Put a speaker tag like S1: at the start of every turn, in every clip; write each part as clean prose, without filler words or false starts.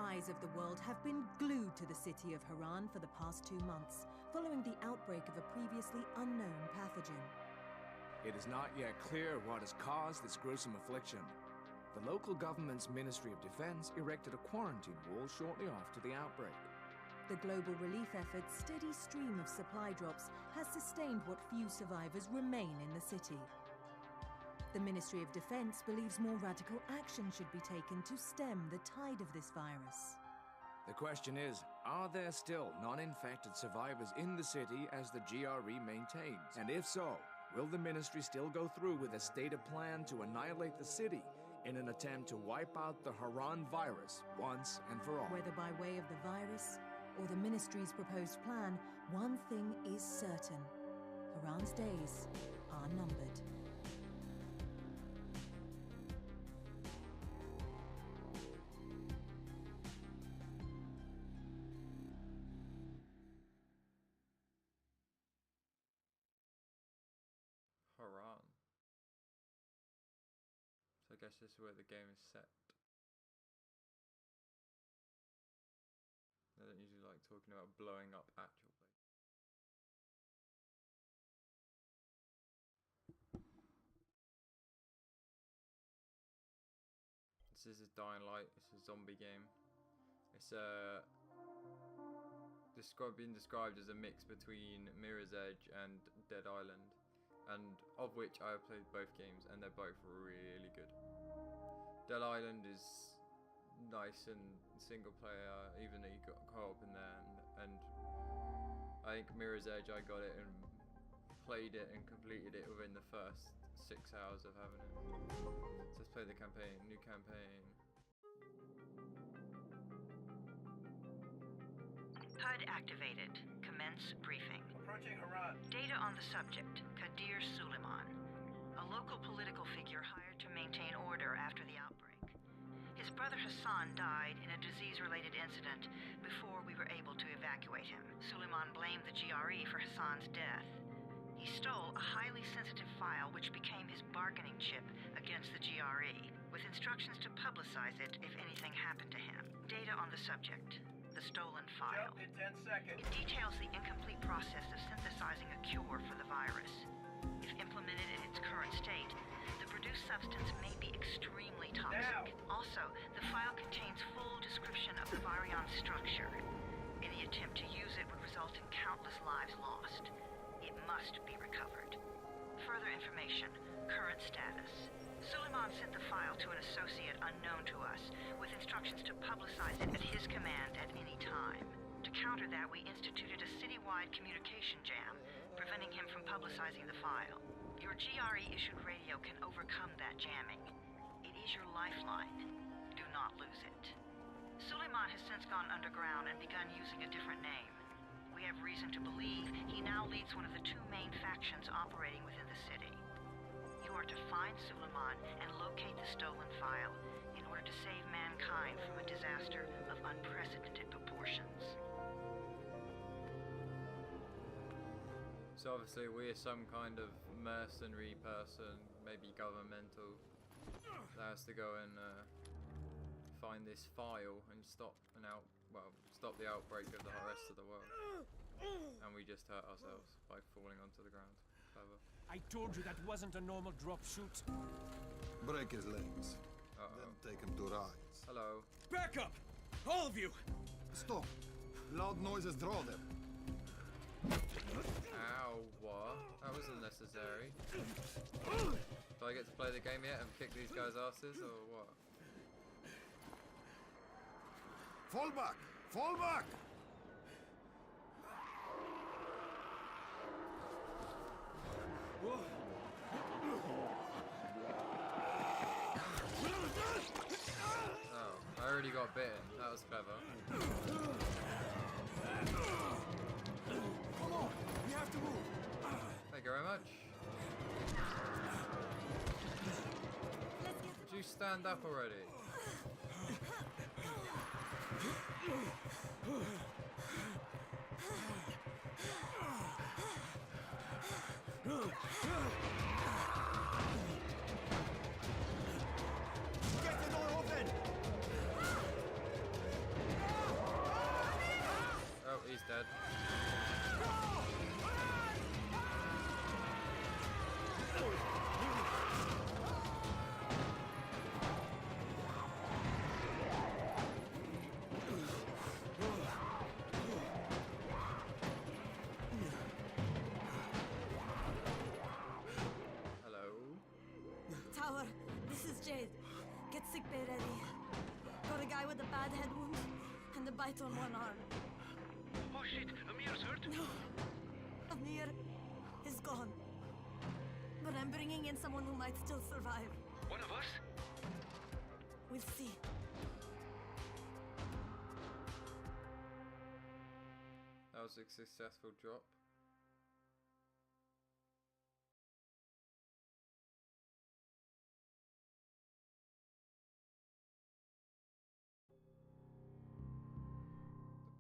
S1: eyes of the world have been glued to the city of Harran for the past 2 months, following the outbreak of a previously unknown pathogen.
S2: It is not yet clear what has caused this gruesome affliction. The local government's Ministry of Defense erected a quarantine wall shortly after the outbreak.
S1: The global relief effort's steady stream of supply drops has sustained what few survivors remain in the city. The Ministry of Defense believes more radical action should be taken to stem the tide of this virus.
S2: The question is, are there still non-infected survivors in the city as the GRE maintains? And if so, will the ministry still go through with a stated plan to annihilate the city in an attempt to wipe out the Harran virus once and for all?
S1: Whether by way of the virus or the ministry's proposed plan, one thing is certain. Harran's days are numbered.
S3: Harran. So I guess this is where the game is set. I don't usually like talking about blowing up actual places. This is Dying Light. It's a zombie game. It's been described as a mix between Mirror's Edge and Dead Island, and of which I have played both games, and they're both really good. Dead Island is nice and single player, even though you got co-op in there, and I think Mirror's Edge, I got it and played it and completed it within the first 6 hours of having it. So let's play the campaign, new campaign.
S4: HUD activated. Commence briefing.
S5: Approaching Harran.
S4: Data on the subject, Kadir Suleiman, a local political figure hired to maintain order after the outbreak. His brother Hassan died in a disease-related incident before we were able to evacuate him. Suleiman blamed the GRE for Hassan's death. He stole a highly sensitive file which became his bargaining chip against the GRE, with instructions to publicize it if anything happened to him. Data on the subject, the stolen file.
S5: Jump in 10 seconds.
S4: It details the incomplete process of synthesizing a cure for the virus. If implemented in its current state, the produced substance may be extremely toxic.
S5: Now.
S4: Also, the file contains full description of the virion's structure. Any attempt to use it would result in countless lives lost. It must be recovered. Further information, current status. Suleiman sent the file to an associate unknown to us, with instructions to publicize it at his command at any time. To counter that, we instituted a citywide communication jam, preventing him from publicizing the file. Your GRE-issued radio can overcome that jamming. It is your lifeline. Do not lose it. Suleiman has since gone underground and begun using a different name. We have reason to believe he now leads one of the 2 main factions operating within the city. You are to find Suleiman and locate the stolen file in order to save mankind from a disaster of unprecedented proportions.
S3: So obviously we're some kind of mercenary person, maybe governmental, that has to go and find this file and stop the outbreak of the rest of the world. And we just hurt ourselves by falling onto the ground. Clever.
S6: I told you that wasn't a normal drop shoot.
S7: Break his legs.
S3: Uh-oh.
S7: Then take him to rides.
S3: Hello.
S6: Back up! All of you!
S7: Stop! Loud noises draw them.
S3: Ow, what? That was unnecessary. Do I get to play the game yet and kick these guys' asses, or what?
S7: Fall back! Fall back!
S3: Oh, I already got bitten. That was clever.
S6: Come on! We have to move!
S3: Thank you very much. Would you stand up already?
S6: Get the door open!
S5: Jade, get sickbay ready. Got a guy with a bad head wound and a bite on one arm.
S8: Oh shit, Amir's hurt?
S5: No, Amir is gone. But I'm bringing in someone who might still survive.
S8: One of us?
S5: We'll see.
S3: That was a successful drop.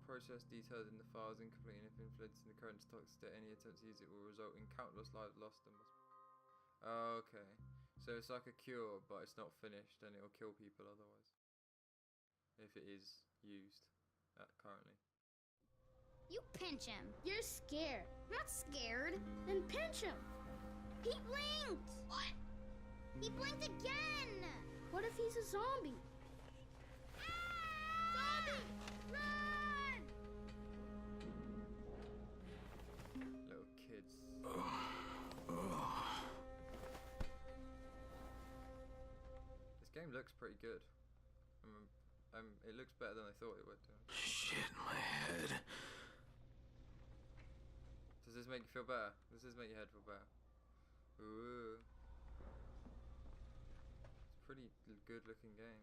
S3: The process detailed in the file is incomplete, and if influencing the current toxic state, any attempt to use it will result in countless lives lost and must... Okay, so it's like a cure, but it's not finished, and it'll kill people otherwise. If it is used currently.
S9: You pinch him. You're scared. Not scared. Then pinch him. He blinked. What? He blinked again. What if he's a zombie? Zombie! Run!
S3: Little kids. This game looks pretty good. It looks better than I thought it would.
S10: Shit, my head.
S3: Does this make you feel better? Does this make your head feel better? Ooh. It's a pretty good looking game.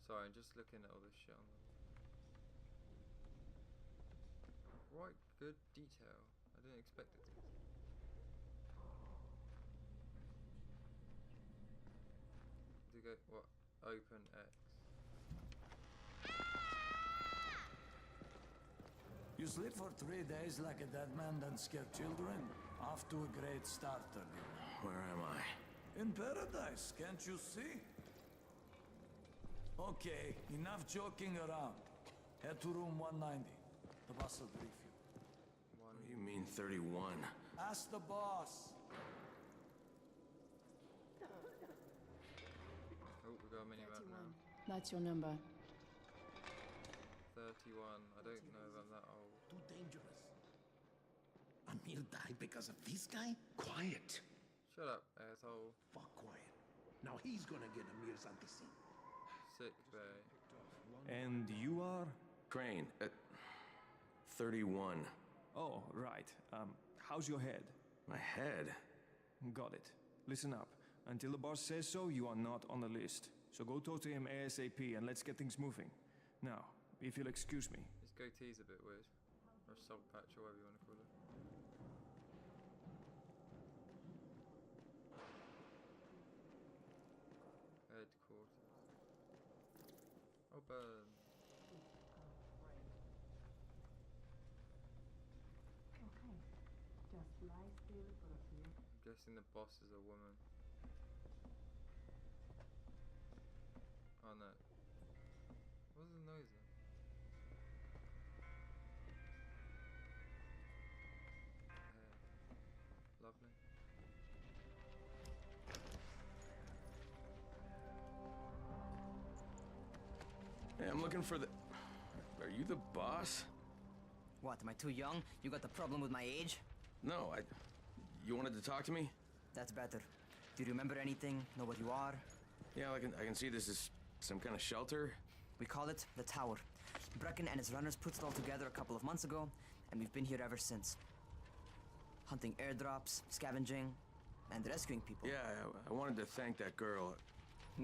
S3: Sorry, I'm just looking at all this shit on the... Right, good detail. I didn't expect it to. Do you go, what? Open X.
S11: You sleep for 3 days like a dead man, then scare children? Off to a great start, Turner.
S10: Where am I?
S11: In paradise, can't you see? Okay, enough joking around. Head to room 190. The boss will brief you.
S10: What do you mean 31?
S11: Ask the boss.
S3: Oh, we got a mini map now.
S12: That's your number.
S3: 31. I don't know if I'm that old.
S6: Too dangerous. Amir died because of this guy? Quiet.
S3: Shut up, asshole.
S6: Fuck quiet. Now he's gonna get Amir's anti-scene.
S3: Sick bay.
S13: And you are?
S10: Crane, 31.
S13: Oh, right. How's your head?
S10: My head?
S13: Got it. Listen up. Until the boss says so, you are not on the list. So go talk to him ASAP and let's get things moving. Now, if you'll excuse me.
S3: His goatee's a bit weird. Or salt patch, or whatever you want to call it. Headquarters. Open.
S12: Okay. Just lie still for a few.
S3: I'm guessing the boss is a woman. Oh no. What was the noise then? Lovely.
S10: Hey, I'm looking for the... Are you the boss?
S14: What, am I too young? You got the problem with my age?
S10: No, You wanted to talk to me?
S14: That's better. Do you remember anything? Know what you are?
S10: Yeah, I can see this is some kind of shelter.
S14: We call it the Tower. Brecken and his runners put it all together a couple of months ago, and we've been here ever since. Hunting airdrops, scavenging, and rescuing people.
S10: Yeah, I wanted to thank that girl.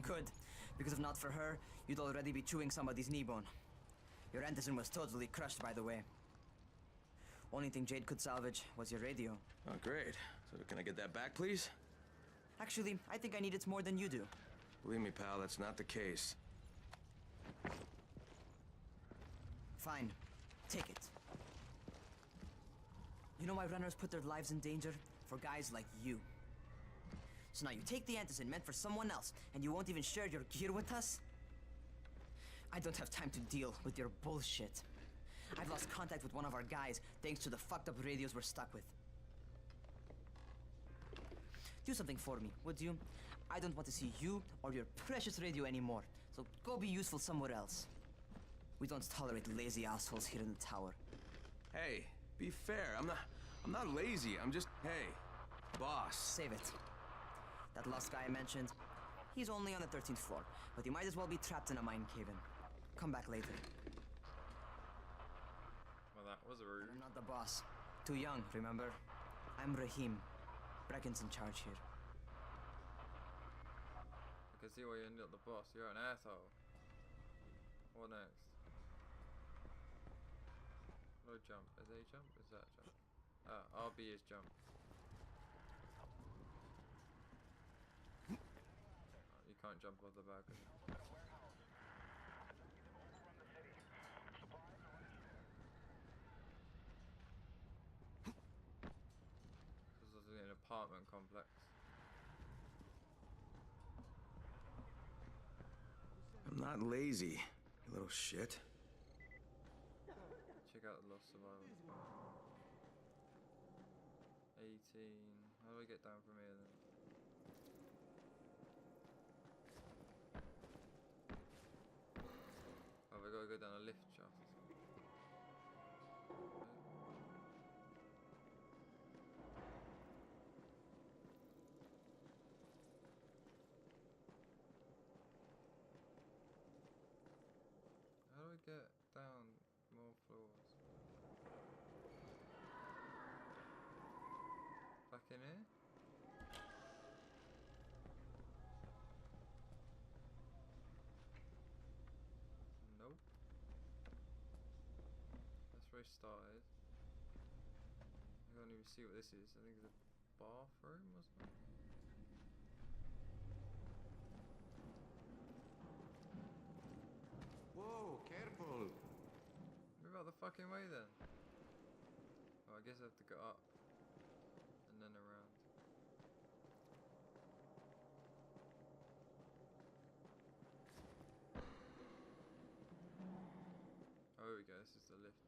S14: Good, because if not for her, you'd already be chewing somebody's knee bone. Your Anderson was totally crushed, by the way. Only thing Jade could salvage was your radio.
S10: Oh, great. So can I get that back, please?
S14: Actually, I think I need it more than you do.
S10: Believe me, pal, that's not the case.
S14: Fine. Take it. You know why runners put their lives in danger? For guys like you. So now you take the Anderson meant for someone else, and you won't even share your gear with us? I don't have time to deal with your bullshit. I've lost contact with one of our guys thanks to the fucked up radios we're stuck with. Do something for me, would you? I don't want to see you or your precious radio anymore, so go be useful somewhere else. We don't tolerate lazy assholes here in the tower.
S10: Hey, be fair. I'm not lazy, I'm just... Hey, boss.
S14: Save it. That last guy I mentioned, he's only on the 13th floor, but he might as well be trapped in a mine cave-in. Come back later.
S3: Well, that was rude.
S14: I'm not the boss. Too young, remember? I'm Rahim. Brecken's in charge here.
S3: I can see why you ended up the boss. You're an asshole. What next? No jump. Is A jump? Is that jump? RB is jump. Oh, you can't jump off the back of it. This is an apartment complex.
S10: I'm not lazy, you little shit.
S3: Check out the Lost Survivors. 18. How do I get down from here then? Oh, we gotta go down a lift shaft. How do we get down more floors? Back in here? Nope. That's where I started. I can't even see what this is. I think it's a bathroom or something.
S7: Whoa, careful!
S3: Move out the fucking way then. Oh, I guess I have to go up. And then around. Oh, here we go. This is the lift.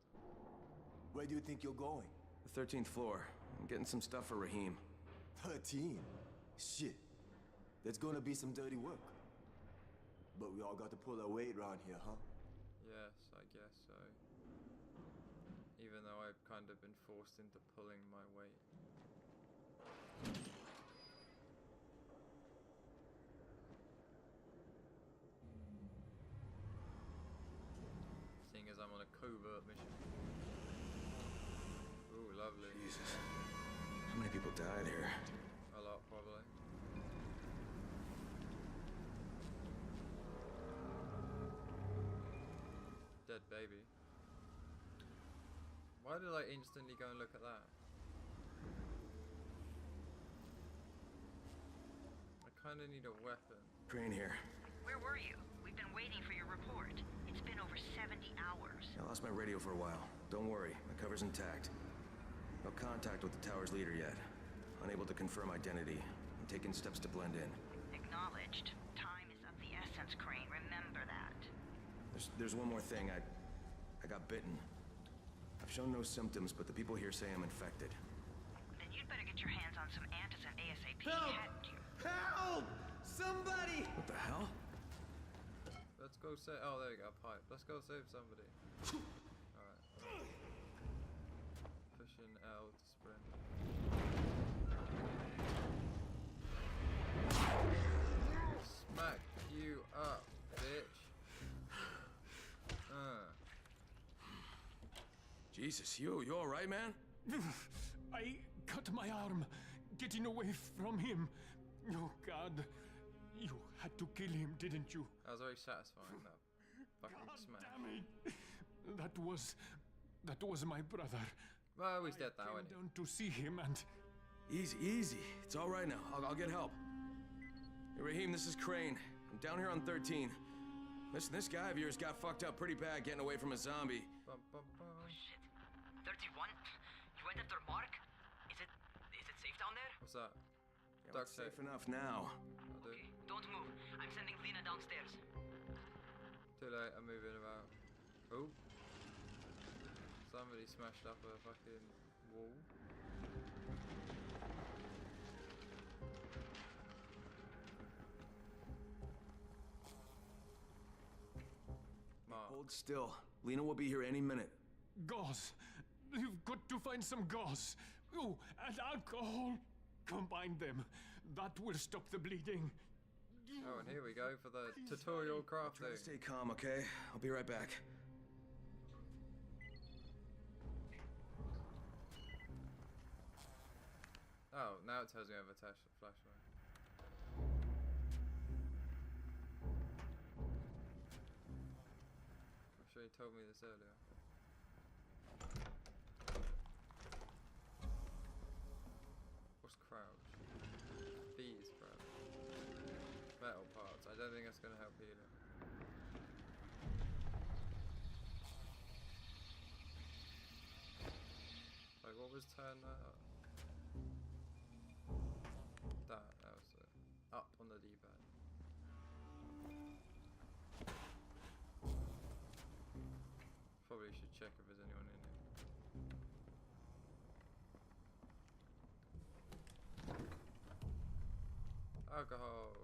S15: Where do you think you're going?
S10: The 13th floor. I'm getting some stuff for Rahim.
S15: 13? Shit. That's gonna be some dirty work. But we all got to pull our weight around here, huh?
S3: Yes, I guess so. Even though I've kind of been forced into pulling my weight. Seeing as I'm on a covert mission. Ooh, lovely.
S10: Jesus. How many people died here?
S3: A lot, probably. Dead baby. Why did I instantly go and look at that? I kinda need a weapon.
S10: Crane here.
S4: Where were you? We've been waiting for your report. It's been over 70 hours.
S10: I lost my radio for a while. Don't worry, my cover's intact. No contact with the tower's leader yet. Unable to confirm identity. I'm taking steps to blend in.
S4: Acknowledged. Time is of the essence, Crane. Remember that.
S10: There's one more thing. I got bitten. I've shown no symptoms, but the people here say I'm infected.
S4: Then you'd better get your hands on some antizin ASAP,
S15: Help!
S4: hadn't you?
S15: Help! Somebody!
S10: What the hell?
S3: Let's go save. Oh, there you go, a pipe. Let's go save somebody. Alright. Pushing L to sprint. Smack you up, bitch.
S10: Jesus, you alright, man?
S11: I cut my arm getting away from him. Oh, God. You had to kill him, didn't you?
S3: That was very satisfying, that fucking smack.
S11: Damn it. That was my brother.
S3: Well, he's dead now,
S11: I
S3: isn't
S11: came down to see him and...
S10: Easy. It's all right now. I'll get help. Hey, Rahim, this is Crane. I'm down here on 13. Listen, this guy of yours got fucked up pretty bad getting away from a zombie.
S14: Oh, shit. 31? You went after Mark? Is it safe down there?
S3: What's that?
S10: Yeah, it's safe enough now.
S14: Okay, don't move. I'm sending Lena downstairs.
S3: Too late, I'm moving about. Oh. Somebody smashed up a fucking wall.
S10: Hold still. Lena will be here any minute.
S11: Gauze. You've got to find some gauze. Oh, and alcohol. Combine them. That will stop the bleeding.
S3: Oh, and here we go for the tutorial crafting.
S10: Try to stay calm, okay? I'll be right back.
S3: Oh, now it tells me I have a flashlight. I'm sure you told me this earlier. What's crouch? B is crouch. Metal parts. I don't think that's going to help either. Like, what was turn that up? That was up on the D-pad. Probably should check if there's anyone in here. Alcohol.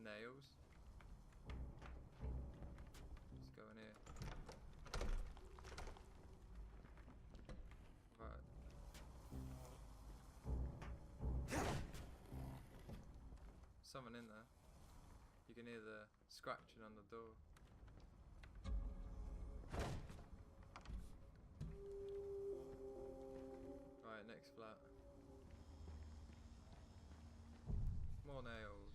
S3: Nails. Let's go in here. Right. Someone in there. You can hear the scratching on the door. Right, next flat. More nails.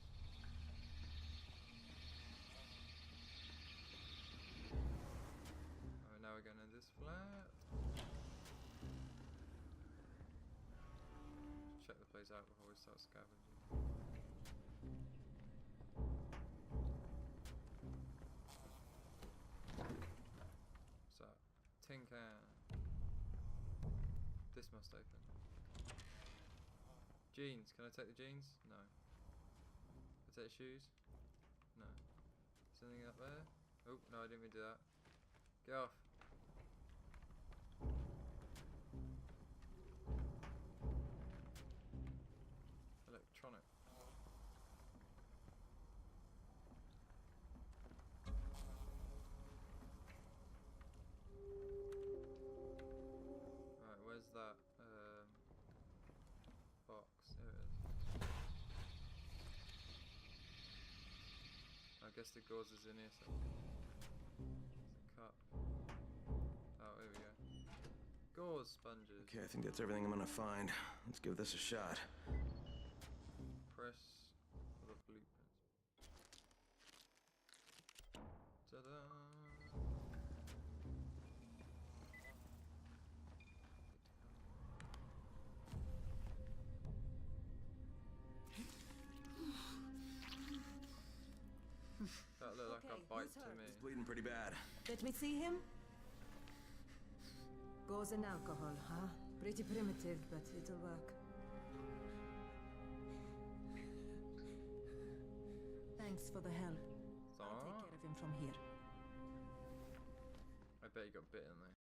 S3: Alright, now we're going to this flat. Check the place out before we start scavenging. So, tin can. This must open. Jeans. Can I take the jeans? No. Can I take the shoes? No. Is there anything up there? Oh, no, I didn't mean to do that. Get off. Electronic. Right, where's that box? There it is. I guess the gauze is in here somewhere. It's a cup. Oh, here we go. Gauze sponges.
S10: Okay, I think that's everything I'm gonna find. Let's give this a shot.
S3: Press for the blueprints. Ta-da! That looked like a bite to me.
S10: He's bleeding pretty bad.
S1: Let me see him. Gauze and alcohol, huh? Pretty primitive, but it'll work. Thanks for the help. I'll take care of him from here.
S3: I bet you got bit in there.